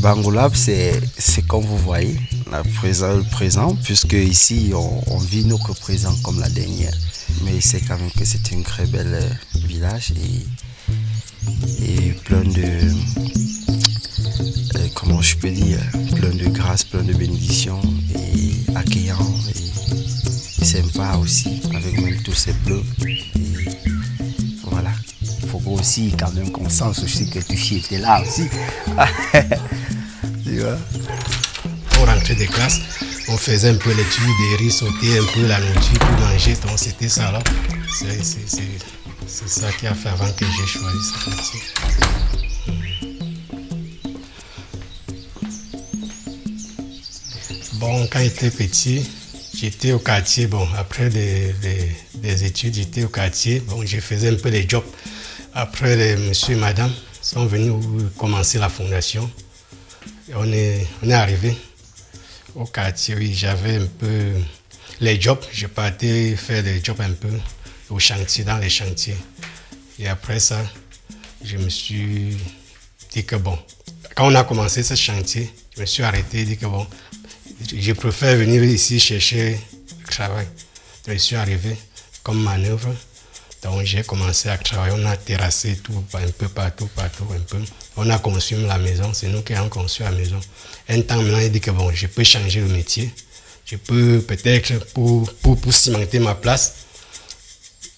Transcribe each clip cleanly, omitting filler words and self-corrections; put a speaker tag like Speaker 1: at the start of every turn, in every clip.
Speaker 1: Bangolab, c'est comme vous voyez, le présent, puisque ici on vit notre présent comme la dernière. Mais c'est quand même que c'est un très bel village et plein de, comment je peux dire, plein de grâce, plein de bénédictions et accueillant et sympa aussi, avec même tous ces bleus. Et voilà, il faut aussi quand même qu'on sente aussi que tu étais là aussi. Tu vois?
Speaker 2: On rentrait des classes, on faisait un peu l'étude, des riz sautés, un peu la nourriture pour manger, donc c'était ça là. C'est ça qui a fait avant que j'ai choisi ce quartier. Bon, quand j'étais petit, j'étais au quartier, bon, après des études, j'étais au quartier, bon, je faisais un peu les jobs. Après, les monsieur et madame sont venus commencer la fondation. Et on est arrivé au quartier, oui, j'avais un peu les jobs, je partais faire des jobs un peu au chantier, dans les chantiers. Et après ça, je me suis dit que bon, quand on a commencé ce chantier, je me suis arrêté et dit que bon, je préfère venir ici chercher le travail. Je suis arrivé comme manœuvre. Donc j'ai commencé à travailler, on a terrassé tout, un peu partout, un peu. On a conçu la maison, c'est nous qui avons conçu la maison. Un temps maintenant, il dit que bon, je peux changer le métier. Je peux peut-être, pour cimenter ma place,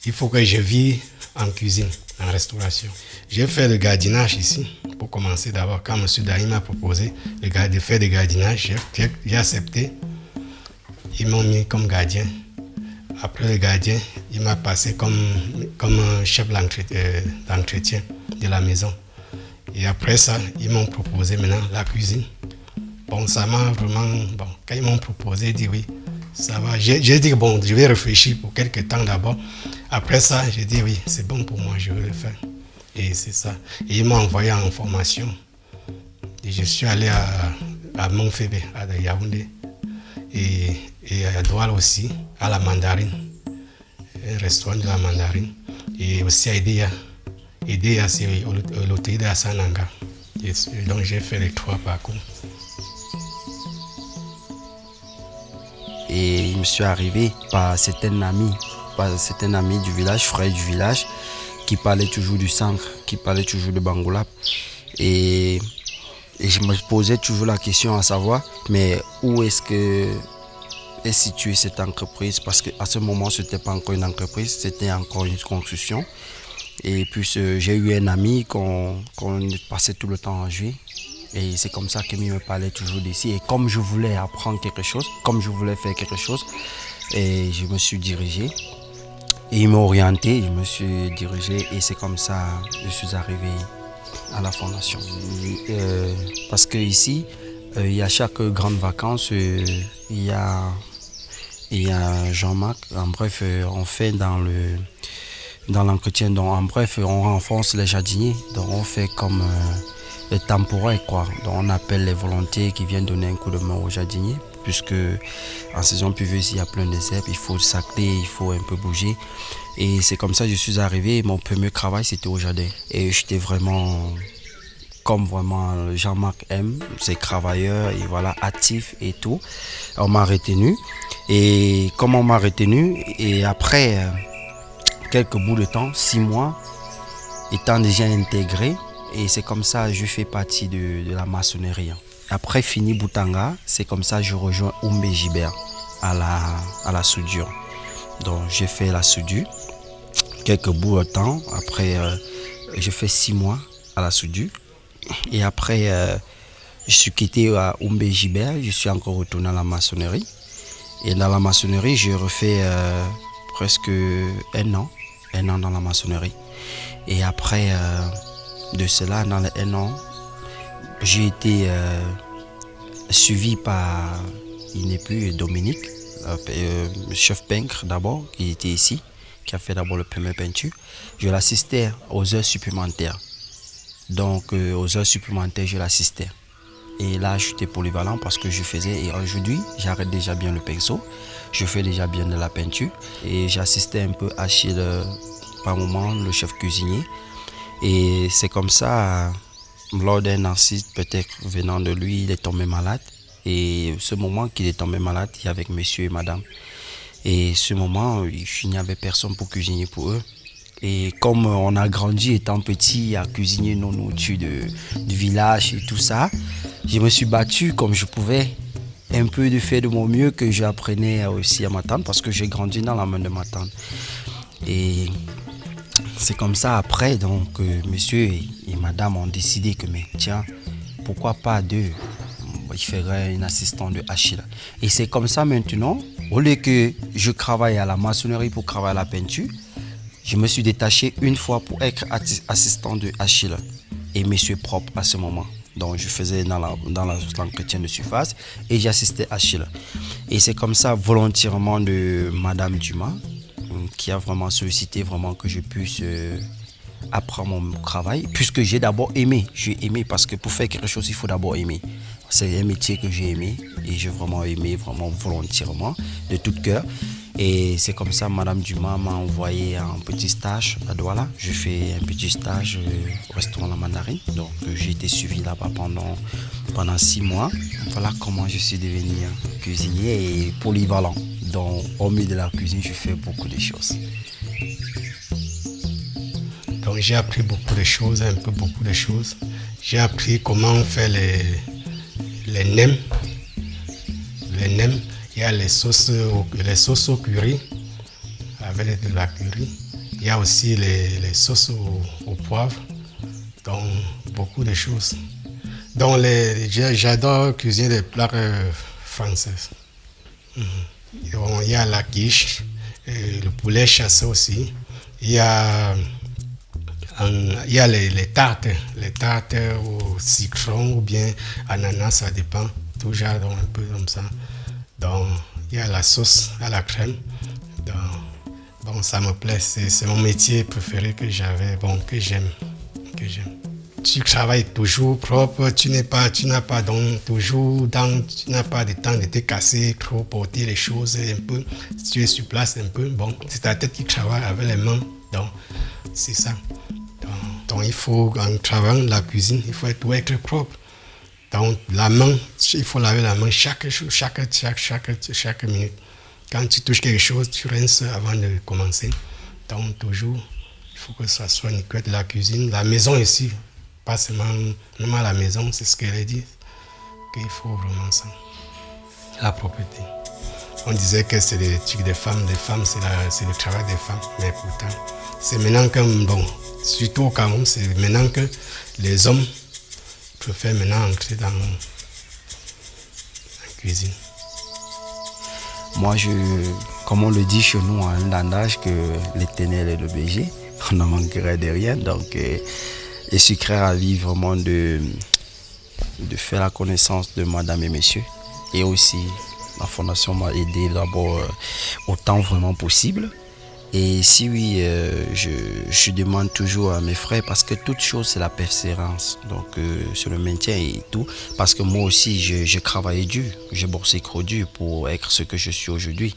Speaker 2: il faut que je vive en cuisine, en restauration. J'ai fait le gardinage ici, pour commencer d'abord. Quand M. Dahi m'a proposé de faire du gardinage, j'ai accepté. Ils m'ont mis comme gardien. Après le gardien, il m'a passé comme chef d'entretien de la maison. Et après ça, ils m'ont proposé maintenant la cuisine. Bon, ça m'a vraiment... Bon, quand ils m'ont proposé, j'ai dit oui, ça va. J'ai dit bon, je vais réfléchir pour quelques temps d'abord. Après ça, j'ai dit oui, c'est bon pour moi, je vais le faire. Et c'est ça. Et ils m'ont envoyé en formation. Et je suis allé à Montfébé, à Yaoundé. Et à Douala aussi, à la Mandarine, un restaurant de la Mandarine, et aussi à Edea. Edea, c'est l'hôtel de Sananga. Donc j'ai fait les 3 parcours.
Speaker 1: Et il me suis arrivé par certains amis du village, frères du village, qui parlaient toujours du centre, qui parlaient toujours de Bangolab. Et je me posais toujours la question à savoir, mais où est-ce que est située cette entreprise? Parce qu'à ce moment, ce n'était pas encore une entreprise, c'était encore une construction. Et puis j'ai eu un ami qu'on passait tout le temps à jouer. Et c'est comme ça qu'il me parlait toujours d'ici. Et comme je voulais apprendre quelque chose, comme je voulais faire quelque chose, et je me suis dirigé. Et il m'a orienté, je me suis dirigé. Et c'est comme ça que je suis arrivé à la fondation. Parce qu'ici, il y a chaque grande vacances, il y a Jean-Marc. En bref, on fait dans l'entretien. Donc, en bref, on renforce les jardiniers. Donc, on fait comme les temporaires, quoi. Donc, on appelle les volontaires qui viennent donner un coup de main aux jardiniers. Puisque en saison pluvieuse, il y a plein de herbes, il faut sacler, il faut un peu bouger. Et c'est comme ça que je suis arrivé. Mon premier travail, c'était au jardin. Et j'étais vraiment, comme vraiment Jean-Marc aime, c'est travailleur et voilà, actif et tout. On m'a retenu. Et comme on m'a retenu, et après quelques bouts de temps, 6 mois, étant déjà intégré, et c'est comme ça que je fais partie de la maçonnerie. Après fini Boutanga, c'est comme ça que je rejoins Oumbe Gibert à la soudure. Donc j'ai fait la soudure, quelques bouts de temps. Après, j'ai fait 6 mois à la soudure. Et après, je suis quitté à Oumbe Gibert, je suis encore retourné à la maçonnerie. Et dans la maçonnerie, j'ai refait presque un an dans la maçonnerie. Et après de cela, dans les 1 an, j'ai été suivi par, il n'est plus, Dominique, chef peintre d'abord, qui était ici, qui a fait d'abord le premier peinture. Je l'assistais aux heures supplémentaires. Donc aux heures supplémentaires, je l'assistais. Et là, j'étais polyvalent parce que je faisais, et aujourd'hui, j'arrête déjà bien le pinceau. Je fais déjà bien de la peinture. Et j'assistais un peu à Achille, par moment, le chef cuisinier. Et c'est comme ça, lors d'un acide peut-être venant de lui, il est tombé malade. Et ce moment qu'il est tombé malade, il y avait monsieur et madame. Et ce moment, il n'y avait personne pour cuisiner pour eux. Et comme on a grandi étant petit à cuisiner nos nourritures du village et tout ça, je me suis battu comme je pouvais, un peu de faire de mon mieux que j'apprenais aussi à ma tante parce que j'ai grandi dans la main de ma tante. Et c'est comme ça après, donc monsieur et madame ont décidé que, mais tiens, pourquoi pas deux, il ferait une assistante de Achille. Et c'est comme ça maintenant, au lieu que je travaille à la maçonnerie pour travailler à la peinture, je me suis détaché une fois pour être assistant de Achille et monsieur propre à ce moment. Donc je faisais dans l'entretien de surface et j'assistais Achille. Et c'est comme ça volontairement de Madame Dumas qui a vraiment sollicité vraiment que je puisse apprendre mon travail puisque j'ai d'abord aimé. J'ai aimé parce que pour faire quelque chose, il faut d'abord aimer. C'est un métier que j'ai aimé et j'ai vraiment aimé vraiment volontairement de tout cœur. Et c'est comme ça, Madame Dumas m'a envoyé un petit stage à Douala. Je fais un petit stage au restaurant La Mandarine. Donc j'ai été suivi là-bas pendant 6 mois. Voilà comment je suis devenu cuisinier et polyvalent. Donc au milieu de la cuisine, je fais beaucoup de choses.
Speaker 2: Donc j'ai appris beaucoup de choses, beaucoup de choses. J'ai appris comment on fait les nems. Les nems. Il y a les sauces au curry, avec de la curry. Il y a aussi les sauces au poivre. Donc, beaucoup de choses. Donc, j'adore cuisiner des plats français. Il y a la quiche, le poulet chassé aussi. Il y a les tartes au citron ou bien ananas, ça dépend. Toujours un peu comme ça. Donc, il y a la sauce à la crème. Donc ça me plaît. C'est mon métier préféré que j'avais, que j'aime. Tu travailles toujours propre, tu n'as pas de temps de te casser, trop porter les choses un peu. Si tu es sur place un peu, c'est ta tête qui travaille avec les mains. Donc, c'est ça. Donc il faut, en travaillant la cuisine, il faut être propre. Donc, la main, il faut laver la main chaque minute. Quand tu touches quelque chose, tu rinces avant de commencer. Donc, toujours, il faut que ça soit nickel. La cuisine, la maison ici, pas seulement même à la maison, c'est ce qu'elle a dit, qu'il faut vraiment ça. La propreté. On disait que c'est des trucs des femmes. Les femmes, c'est le travail des femmes. Mais pourtant, c'est maintenant que, surtout au Cameroun, c'est maintenant que les hommes préfèrent maintenant entrer dans la cuisine.
Speaker 1: Moi, comme on le dit chez nous en landage, que l'éternel est le berger, on n'en manquerait de rien. Donc, je suis très ravi vraiment de faire la connaissance de madame et monsieur. Et aussi, la fondation m'a aidé d'abord autant vraiment possible. Et si oui, je demande toujours à mes frères, parce que toute chose, c'est la persévérance. Donc, c'est le maintien et tout. Parce que moi aussi, j'ai travaillé dur. J'ai bossé trop dur pour être ce que je suis aujourd'hui.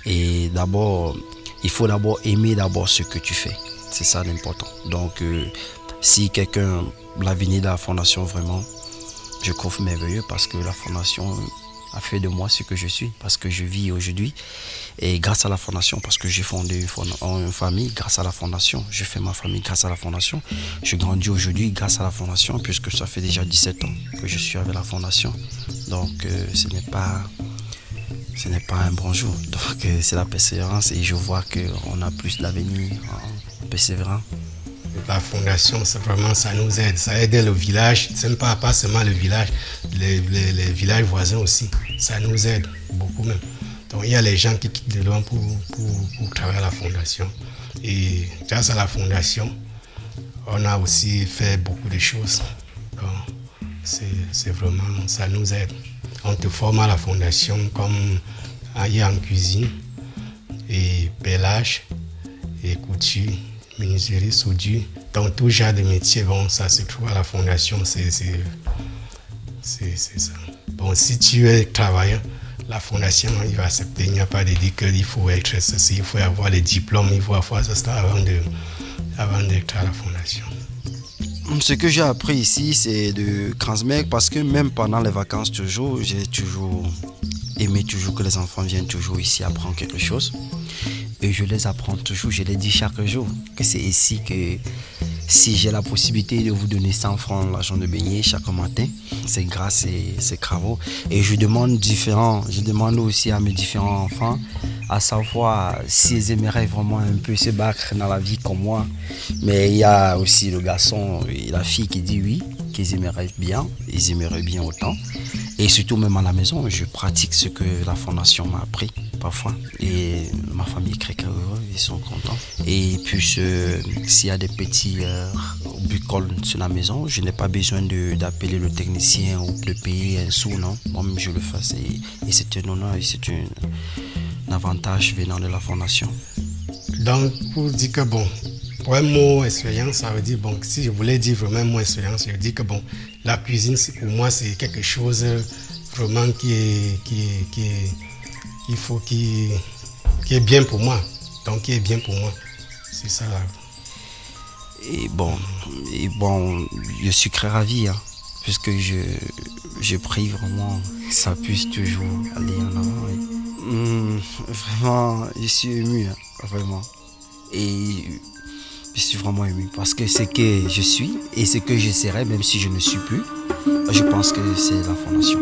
Speaker 1: Et d'abord, il faut d'abord aimer d'abord ce que tu fais. C'est ça l'important. Donc, si quelqu'un, l'avenir de la fondation, vraiment, je trouve merveilleux parce que la fondation a fait de moi ce que je suis, parce que je vis aujourd'hui et grâce à la fondation, parce que j'ai fondé une famille grâce à la fondation, j'ai fait ma famille grâce à la fondation, je grandis aujourd'hui grâce à la fondation puisque ça fait déjà 17 ans que je suis avec la fondation. Donc ce n'est pas un bonjour, donc c'est la persévérance et je vois qu'on a plus d'avenir en persévérant.
Speaker 2: La fondation, c'est vraiment, ça nous aide. Ça aide le village, c'est pas seulement le village, les villages voisins aussi. Ça nous aide beaucoup même. Donc il y a les gens qui quittent de loin pour travailler à la fondation. Et grâce à la fondation, on a aussi fait beaucoup de choses. Donc c'est vraiment, ça nous aide. On te forme à la fondation comme en cuisine, et pellage, et couture, menuiserie, soudure. Donc tout genre de métier, ça se trouve à la fondation, c'est ça. Bon, si tu es travailleur, la fondation, il va accepter. Il n'y a pas de dire qu'il faut être ceci, il faut avoir les diplômes, il faut avoir ça avant d'être à la fondation.
Speaker 1: Ce que j'ai appris ici, c'est de transmettre parce que même pendant les vacances, toujours, j'ai toujours aimé toujours que les enfants viennent toujours ici apprendre quelque chose. Et je les apprends toujours, je les dis chaque jour que c'est ici que si j'ai la possibilité de vous donner 100 francs l'argent de beignet chaque matin, c'est grâce à ces travaux. Et je demande aussi à mes différents enfants à savoir s'ils aimeraient vraiment un peu se battre dans la vie comme moi. Mais il y a aussi le garçon et la fille qui dit oui, qu'ils aimeraient bien, ils aimeraient bien autant. Et surtout même à la maison, je pratique ce que la fondation m'a appris parfois. Et ma famille est très heureuse, ils sont contents. Et puis s'il y a des petits bricoles sur la maison, je n'ai pas besoin d'appeler le technicien ou de payer un sou, non. Moi-même je le fais et c'est un honneur et c'est un avantage venant de la fondation.
Speaker 2: Donc, pour dire que bon, pour un mot expérience, ça veut dire, bon, si je voulais dire vraiment un mot expérience, je dis que bon, la cuisine, pour moi, c'est quelque chose vraiment qui est bien pour moi. Donc, qui est bien pour moi. C'est ça.
Speaker 1: Et bon, je suis très ravi, hein, puisque je prie vraiment que ça puisse toujours aller en avant. Vraiment, je suis ému, hein, vraiment. Et je suis vraiment ému parce que ce que je suis et ce que je serai, même si je ne suis plus, je pense que c'est la fondation.